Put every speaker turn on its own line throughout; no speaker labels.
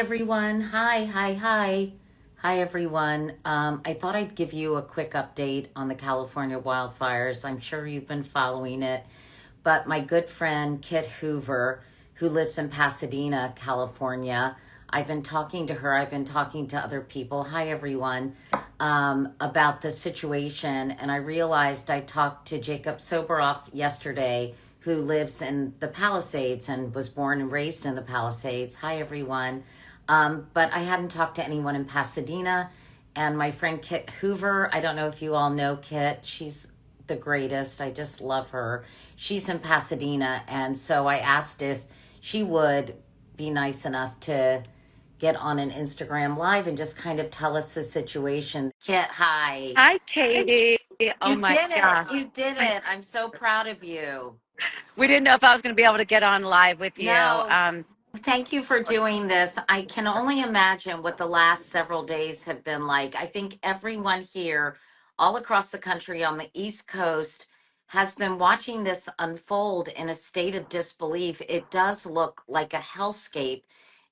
Everyone. Hi, everyone. I thought I'd give you a quick update on the California wildfires. I'm sure you've been following it, but my good friend Kit Hoover, who lives in Pasadena, California, I've been talking to her, I've been talking to other people. Hi, everyone, about the situation. And I realized I talked to Jacob Soboroff yesterday, who lives in the Palisades and was born and raised in the Palisades. Hi, everyone. But I hadn't talked to anyone in Pasadena. And my friend Kit Hoover, I don't know if you all know Kit. She's the greatest. I just love her. She's in Pasadena. And so I asked if she would be nice enough to get on an Instagram live and just kind of tell us the situation. Kit, hi.
Hi, Katie. Oh
You
my
did it.
gosh.
You did it. I'm so proud of you.
We didn't know if I was going to be able to get on live with you.
No, thank you for doing this. I can only imagine what the last several days have been like. I think everyone here, all across the country on the East Coast, has been watching this unfold in a state of disbelief. It does look like a hellscape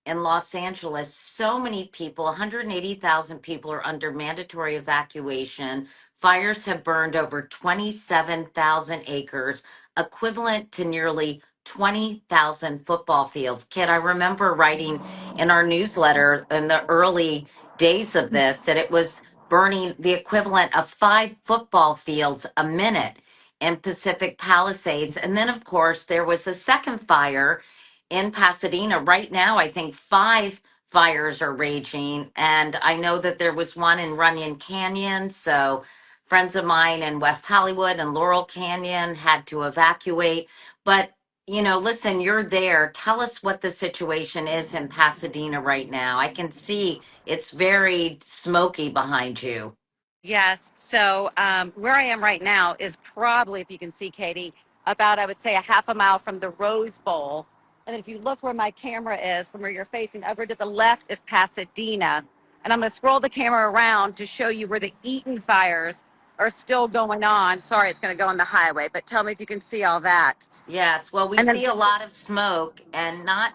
in Los Angeles. So many people, 180,000 people, are under mandatory evacuation. Fires have burned over 27,000 acres, equivalent to nearly 20,000 football fields. Kid, I remember writing in our newsletter in the early days of this that it was burning the equivalent of 5 football fields a minute in Pacific Palisades. And then, of course, there was a second fire in Pasadena. Right now, I think 5 fires are raging. And I know that there was one in Runyon Canyon. So friends of mine in West Hollywood and Laurel Canyon had to evacuate. But listen, you're there. Tell us what the situation is in Pasadena right now. I can see it's very smoky behind you.
yes. So, where I am right now is probably, if you can see, Katie, about, I would say, a half a mile from the Rose Bowl. And then if you look where my camera is, from where you're facing, over to the left is Pasadena. And I'm going to scroll the camera around to show you where the Eaton fires are still going on. Sorry, it's going to go on the highway, but tell me if you can see all that.
Yes, well, we
And then
see a lot of smoke and not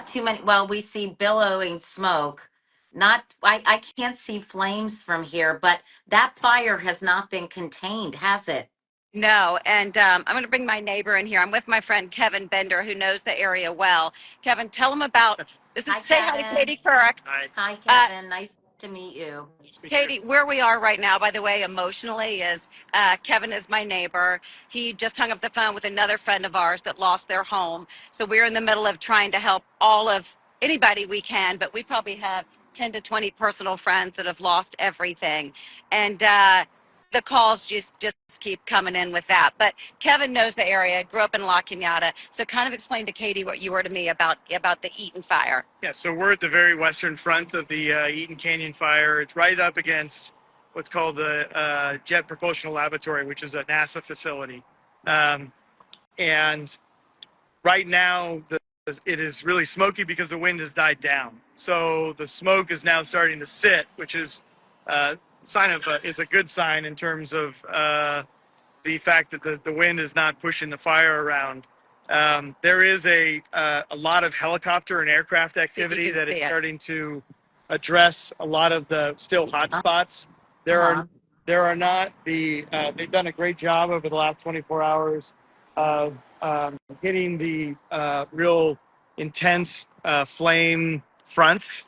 too many. Well, we see billowing smoke. Not I can't see flames from here, but that fire has not been contained, has it?
No, and I'm going to bring my neighbor in here. I'm with my friend Kevin Bender, who knows the area well. Kevin, tell him about this. Is
Hi,
say hi to
Kevin.
Katie Couric.
Hi,
Uh,
Kevin. Nice to meet you.
Katie, where we are right now, by the way, emotionally, is Kevin is my neighbor. He just hung up the phone with another friend of ours that lost their home. So we're in the middle of trying to help all of anybody we can, but we probably have 10 to 20 personal friends that have lost everything. And the calls just keep coming in with that. But Kevin knows the area, grew up in La Cunada. So kind of explain to Katie what you were to me about the Eaton fire.
Yeah, so we're at the very western front of the Eaton Canyon fire. It's right up against what's called the Jet Propulsion Laboratory, which is a NASA facility. And right now, it is really smoky because the wind has died down. So the smoke is now starting to sit, which is is a good sign in terms of the fact that the wind is not pushing the fire around. There is a lot of helicopter and aircraft activity that is starting to address a lot of the still hot spots.
Uh-huh.
There are not they've done a great job over the last 24 hours of hitting the real intense flame fronts,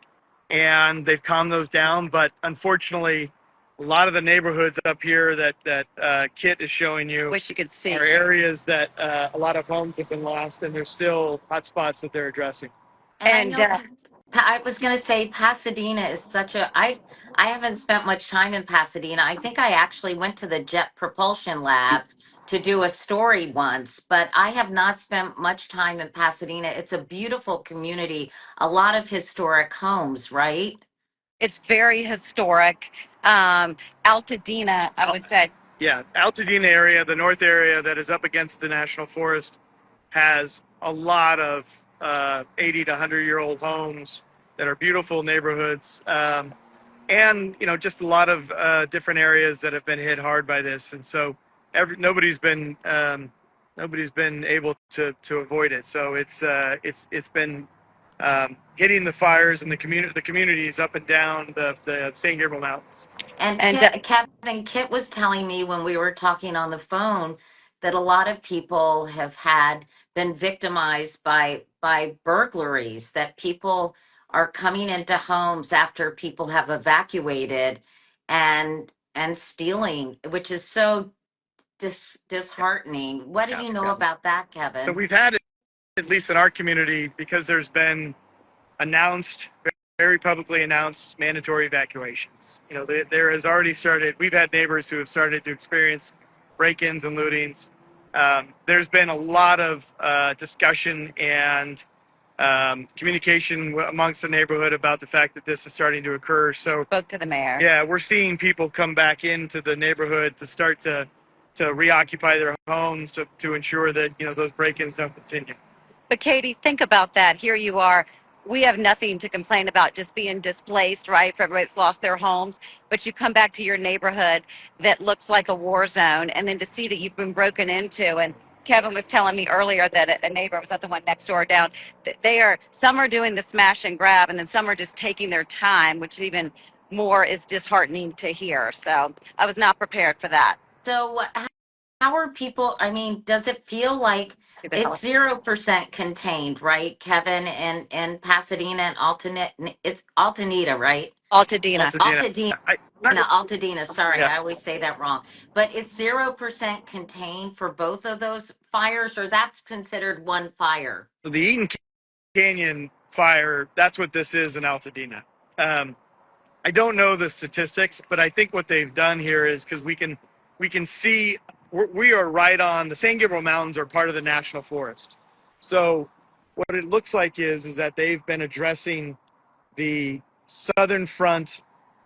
and they've calmed those down. But unfortunately, a lot of the neighborhoods up here that Kit is showing you
Wish you could see.
are areas that a lot of homes have been lost, and there's still hot spots that they're addressing.
And I
And
know I was going to say Pasadena is such a I haven't spent much time in Pasadena. I think I actually went to the Jet Propulsion Lab to do a story once, but I have not spent much time in Pasadena. It's a beautiful community, a lot of historic homes, right?
it's very historic. Altadena, I would say.
Yeah, Altadena area, the north area that is up against the national forest, has a lot of 80 to 100-year-old homes that are beautiful neighborhoods, and just a lot of different areas that have been hit hard by this, and so nobody's been able to avoid it. So it's been hitting the fires and the communities up and down the San Gabriel Mountains.
And
And
Kit was telling me when we were talking on the phone that a lot of people have been victimized by burglaries, that people are coming into homes after people have evacuated and stealing, which is so disheartening. What do you know about that, Kevin?
So we've had it, at least in our community, because there's been announced, very publicly announced mandatory evacuations. You know, there has already started, we've had neighbors who have started to experience break-ins and lootings. There's been a lot of discussion and communication amongst the neighborhood about the fact that this is starting to occur. So
spoke to the mayor.
yeah, we're seeing people come back into the neighborhood to start to reoccupy their homes to ensure that, you know, those break-ins don't continue.
But Katie, think about that. Here you are. We have nothing to complain about just being displaced, right? For everybody that's lost their homes. But you come back to your neighborhood that looks like a war zone, and then to see that you've been broken into. And Kevin was telling me earlier that a neighbor, was not the one next door down, that some are doing the smash and grab, and then some are just taking their time, which even more is disheartening to hear. So I was not prepared for that.
So how are people, I mean, does it feel like it's 0% contained, right, Kevin, and Pasadena and Altadena? It's Altadena, right?
Altadena.
Altadena. Sorry,
Yeah.
I always say that wrong. But it's 0% contained for both of those fires, or that's considered one fire?
So the Eaton Canyon fire, that's what this is in Altadena. I don't know the statistics, but I think what they've done here is, because we can see we are right on the San Gabriel Mountains, are part of the national forest. So what it looks like is that they've been addressing the southern front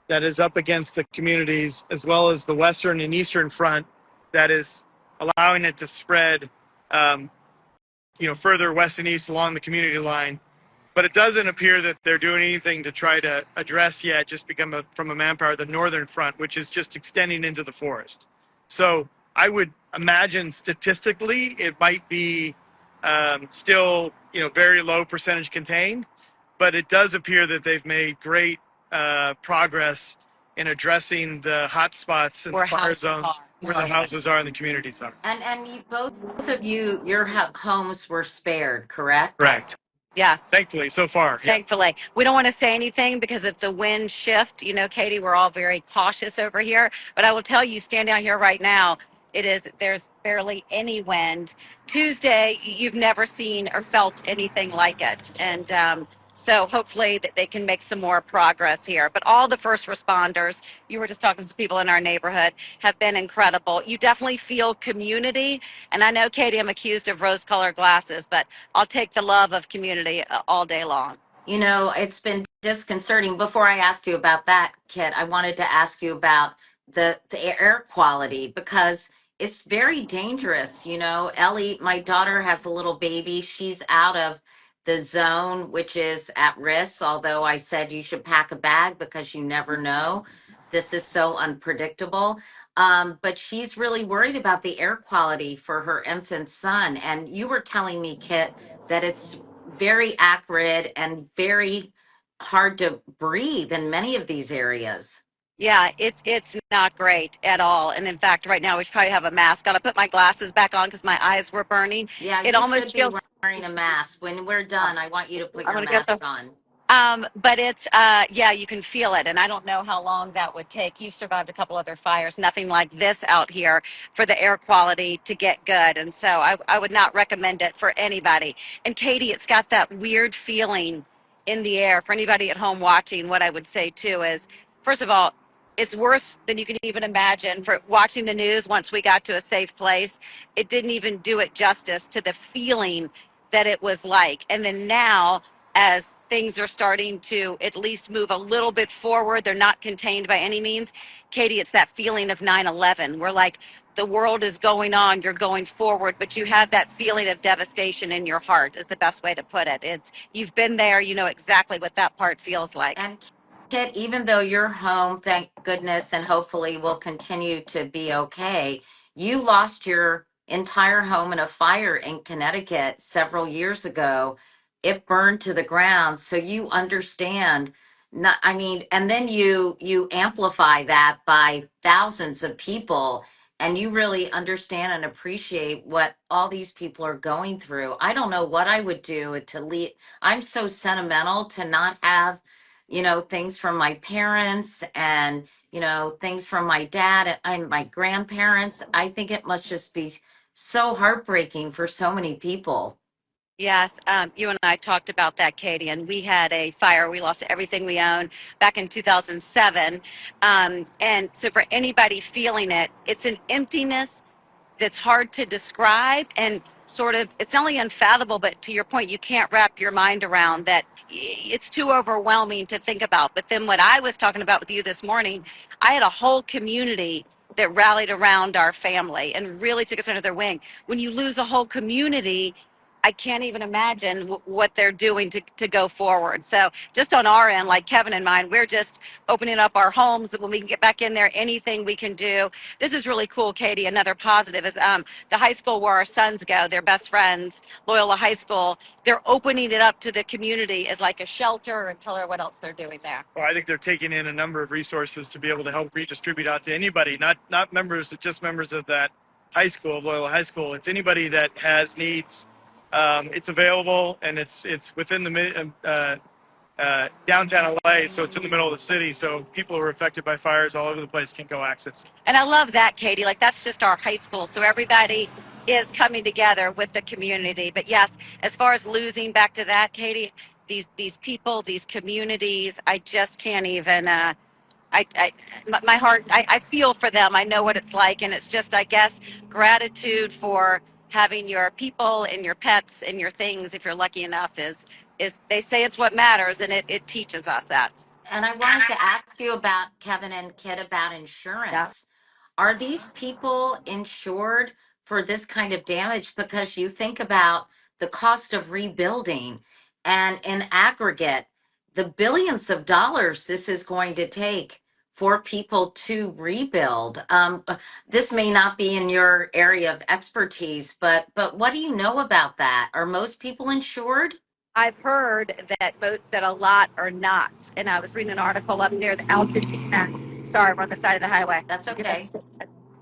that is up against the communities, as well as the western and eastern front that is allowing it to spread, further west and east along the community line. But it doesn't appear that they're doing anything to try to address yet, just from a manpower, the northern front, which is just extending into the forest. So I would imagine statistically it might be still, very low percentage contained, but it does appear that they've made great progress in addressing the hot spots and fire zones where the houses are and the communities are.
And both of you, your homes were spared, correct?
Correct.
Yes.
Thankfully, so far.
Thankfully. Yeah. We don't want to say anything because if the winds shift, Katie, we're all very cautious over here. But I will tell you, stand down here right now, there's barely any wind. Tuesday, you've never seen or felt anything like it. And so hopefully that they can make some more progress here. But all the first responders, you were just talking to people in our neighborhood, have been incredible. You definitely feel community. And I know, Katie, I'm accused of rose-colored glasses, but I'll take the love of community all day long.
It's been disconcerting. Before I ask you about that, Kit, I wanted to ask you about the air quality, because it's very dangerous. Ellie, my daughter, has a little baby. She's out of the zone, which is at risk, although I said you should pack a bag because you never know. This is so unpredictable. But she's really worried about the air quality for her infant son. And you were telling me, Kit, that it's very acrid and very hard to breathe in many of these areas.
Yeah, it's not great at all. And in fact, right now we should probably have a mask on. I put my glasses back on because my eyes were burning.
Yeah,
it
you
almost
should be
feels
wearing a mask. When we're done, I want you to put your
get
mask on.
But it's yeah, you can feel it, and I don't know how long that would take. You've survived a couple other fires, nothing like this out here for the air quality to get good, and so I would not recommend it for anybody. And Katie, it's got that weird feeling in the air. For anybody at home watching, what I would say too is, first of all, it's worse than you can even imagine. For watching the news, once we got to a safe place, it didn't even do it justice to the feeling that it was like. And then now, as things are starting to at least move a little bit forward, they're not contained by any means. Katie, it's that feeling of 9/11. We're like, the world is going on, you're going forward, but you have that feeling of devastation in your heart, is the best way to put it. You've been there, you know exactly what that part feels like.
And Kit, even though you're home, thank goodness, and hopefully will continue to be okay, you lost your entire home in a fire in Connecticut several years ago. it burned to the ground. So you understand, not, I mean, and then you amplify that by thousands of people, and you really understand and appreciate what all these people are going through. I don't know what I would do to lead. I'm so sentimental to not have, things from my parents and, things from my dad and my grandparents. I think it must just be so heartbreaking for so many people.
Yes, you and I talked about that, Katie, and we had a fire. We lost everything we owned back in 2007. And so, for anybody feeling it, it's an emptiness that's hard to describe and sort of, it's not only unfathomable, but to your point, you can't wrap your mind around that. It's too overwhelming to think about. But then what I was talking about with you this morning, I had a whole community that rallied around our family and really took us under their wing. When you lose a whole community, I can't even imagine what they're doing to go forward. So just on our end, like Kevin and mine, we're just opening up our homes when we can get back in there, anything we can do. This is really cool, Katie. Another positive is the high school where our sons go, their best friends, Loyola High School, they're opening it up to the community as like a shelter, and tell her what else they're doing there.
Well, I think they're taking in a number of resources to be able to help redistribute out to anybody, not members, just members of that high school, of Loyola High School. It's anybody that has needs. It's available, and it's within the downtown LA, so it's in the middle of the city. So people who are affected by fires all over the place can go access it.
And I love that, Katie. Like, that's just our high school. So everybody is coming together with the community. But yes, as far as losing, back to that, Katie, these people, these communities, I just can't even. I my heart, I feel for them. I know what it's like, and it's just, I guess, gratitude for having your people and your pets and your things, if you're lucky enough, is they say it's what matters, and it teaches us that.
And I wanted to ask you about Kevin and Kit about
Yeah.
insurance. Are these people insured for this kind of damage? Because you think about the cost of rebuilding and in aggregate, the billions of dollars this is going to take for people to rebuild. This may not be in your area of expertise, but what do you know about that? Are most people insured?
I've heard that a lot are not, and I was reading an article up near the Altadena. Sorry, we're on the side of the highway.
That's okay.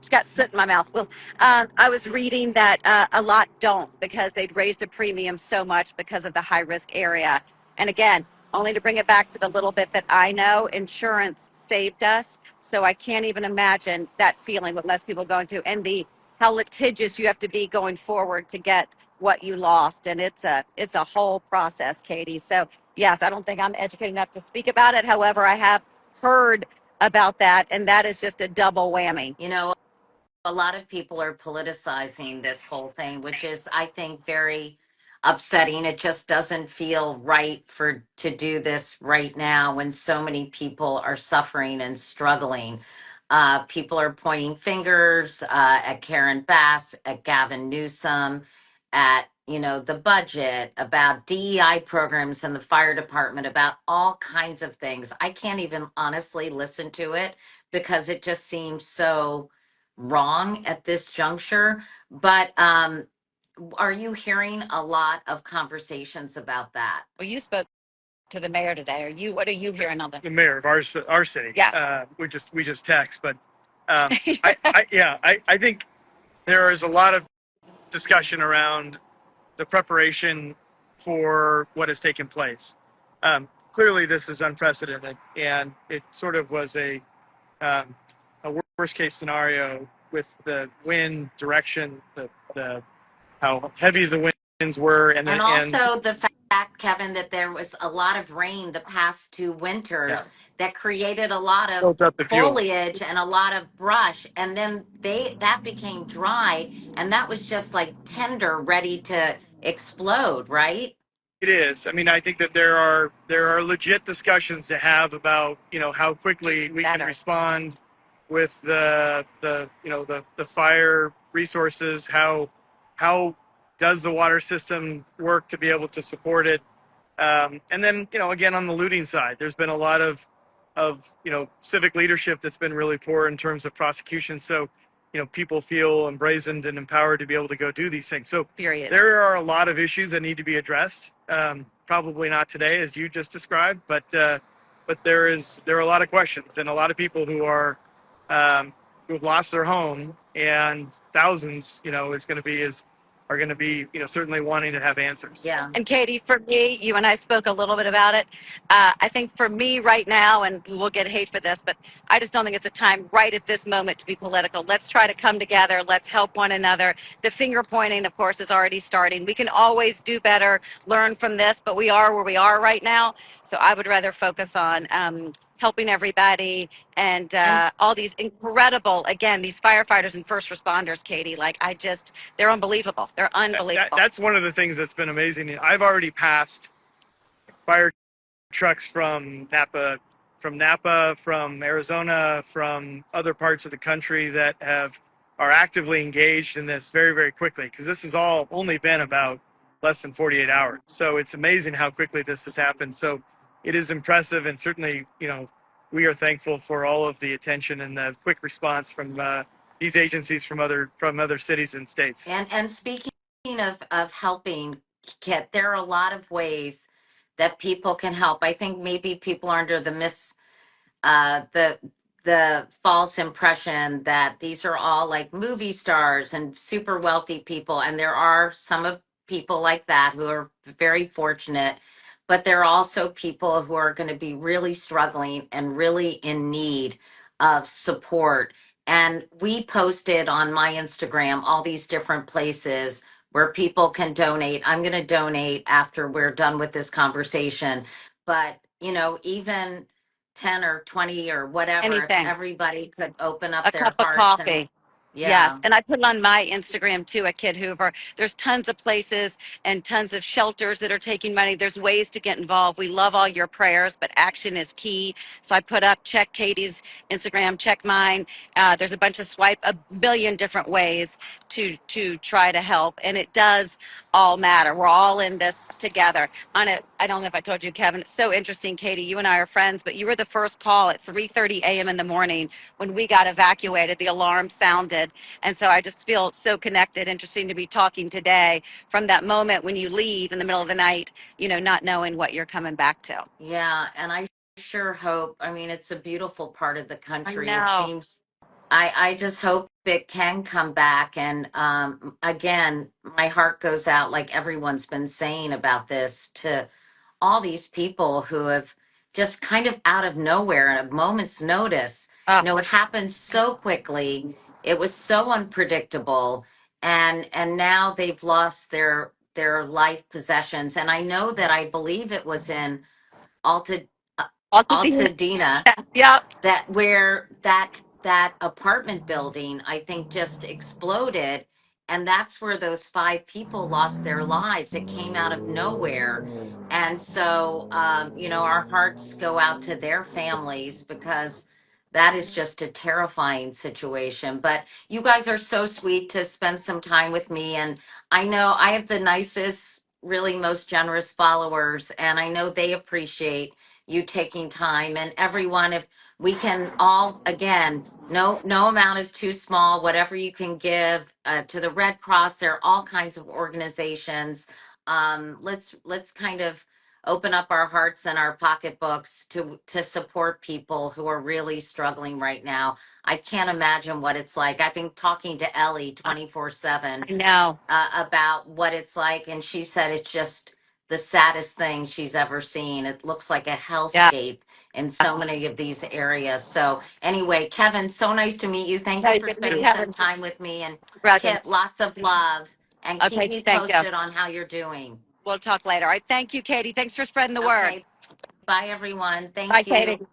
Just got soot in my mouth. Well, I was reading that a lot don't, because they'd raised the premium so much because of the high risk area. And again, only to bring it back to the little bit that I know, insurance saved us. So I can't even imagine that feeling what most people are going to, and the how litigious you have to be going forward to get what you lost. And it's a whole process, Katie. So yes, I don't think I'm educated enough to speak about it. However, I have heard about that, and that is just a double whammy.
A lot of people are politicizing this whole thing, which is, I think, very upsetting. It just doesn't feel right to do this right now when so many people are suffering and struggling. People are pointing fingers at Karen Bass, at Gavin Newsom, at the budget, about DEI programs and the fire department, about all kinds of things. I can't even honestly listen to it because it just seems so wrong at this juncture. But are you hearing a lot of conversations about that?
Well, you spoke to the mayor today. What are you hearing on
The mayor of our city.
Yeah.
We just text, but I think there is a lot of discussion around the preparation for what has taken place. Clearly, this is unprecedented, and it sort of was a worst case scenario with the wind direction, the how heavy the winds were,
and also the fact, Kevin, that there was a lot of rain the past two winters that created a lot of foliage and a lot of brush, and then that became dry, and that was just like tinder ready to explode, right?
It is. I mean, I think that there are legit discussions to have about how quickly we can respond with the fire resources. How does the water system work to be able to support it? And then again, on the looting side, there's been a lot of civic leadership that's been really poor in terms of prosecution. So people feel embrazened and empowered to be able to go do these things. So
Period.
there are a lot of issues that need to be addressed. Probably not today, as you just described, but there are a lot of questions and a lot of people who are who have lost their home, and thousands, are going to be, certainly wanting to have answers.
Yeah.
And Katie, for me, you and I spoke a little bit about it. I think for me right now, and we'll get hate for this, but I just don't think it's a time right at this moment to be political. Let's try to come together. Let's help one another. The finger pointing, of course, is already starting. We can always do better, learn from this, but we are where we are right now. So I would rather focus on helping everybody and all these incredible, again, these firefighters and first responders, Katie, they're unbelievable. They're unbelievable.
That's one of the things that's been amazing. I've already passed fire trucks from Napa, from Arizona, from other parts of the country that are actively engaged in this very, very quickly, because this has all only been about less than 48 hours. So it's amazing how quickly this has happened. So it is impressive, and certainly, we are thankful for all of the attention and the quick response from these agencies from other cities and states.
And speaking of helping, Kit, there are a lot of ways that people can help. I think maybe people are under the false impression that these are all like movie stars and super wealthy people, and there are some of people like that who are very fortunate, but there are also people who are going to be really struggling and really in need of support. And we posted on my Instagram all these different places where people can donate. I'm going to donate after we're done with this conversation, but even 10 or 20 or whatever,
Anything.
if everybody could open up
A
their
cup of
hearts
coffee.
yeah.
Yes, and I put it on my Instagram too at Kit Hoover. There's tons of places and tons of shelters that are taking money. There's ways to get involved. We love all your prayers, but action is key. So I put up, check Katie's Instagram, check mine. There's a bunch of a million different ways to try to help, and it does all matter. We're all in this together. On it, I don't know if I told you, Kevin. It's so interesting, Katie. You and I are friends, but you were the first call at 3:30 a.m. in the morning when we got evacuated. The alarm sounded. And so I just feel so connected. Interesting to be talking today from that moment when you leave in the middle of the night, not knowing what you're coming back to.
Yeah, and I sure hope, I mean, it's a beautiful part of the country.
I
It
know.
seems, I just hope it can come back. And again, my heart goes out, like everyone's been saying about this, to all these people who have just kind of out of nowhere at a moment's notice.
Oh,
It happened so quickly. It was so unpredictable, and now they've lost their life possessions. And I know that I believe it was in Alta,
Altadena.
Altadena,
Yep.
that where that apartment building, I think, just exploded, and that's where those 5 people lost their lives. It came out of nowhere. And so our hearts go out to their families, because that is just a terrifying situation. But you guys are so sweet to spend some time with me, and I know I have the nicest, really most generous followers, and I know they appreciate you taking time. And everyone, if we can all, again, no amount is too small, whatever you can give to the Red Cross. There are all kinds of organizations. Let's kind of open up our hearts and our pocketbooks to support people who are really struggling right now. I can't imagine what it's like. I've been talking to Ellie 24/7
I know.
about what it's like, and she said it's just the saddest thing she's ever seen. It looks like a
Yeah.
hellscape in so many of these areas. So anyway, Kevin, so nice to meet you. Thank you
Hey,
for
good to meet
spending
you,
some
Kevin.
time with me. And
Congratulations.
Kit, lots of love, and keep
Okay,
me
thank you.
posted on how you're doing.
We'll talk later. All right, thank you, Katie. Thanks for spreading the word.
Okay, bye everyone.
Bye,
Thank you.
Katie.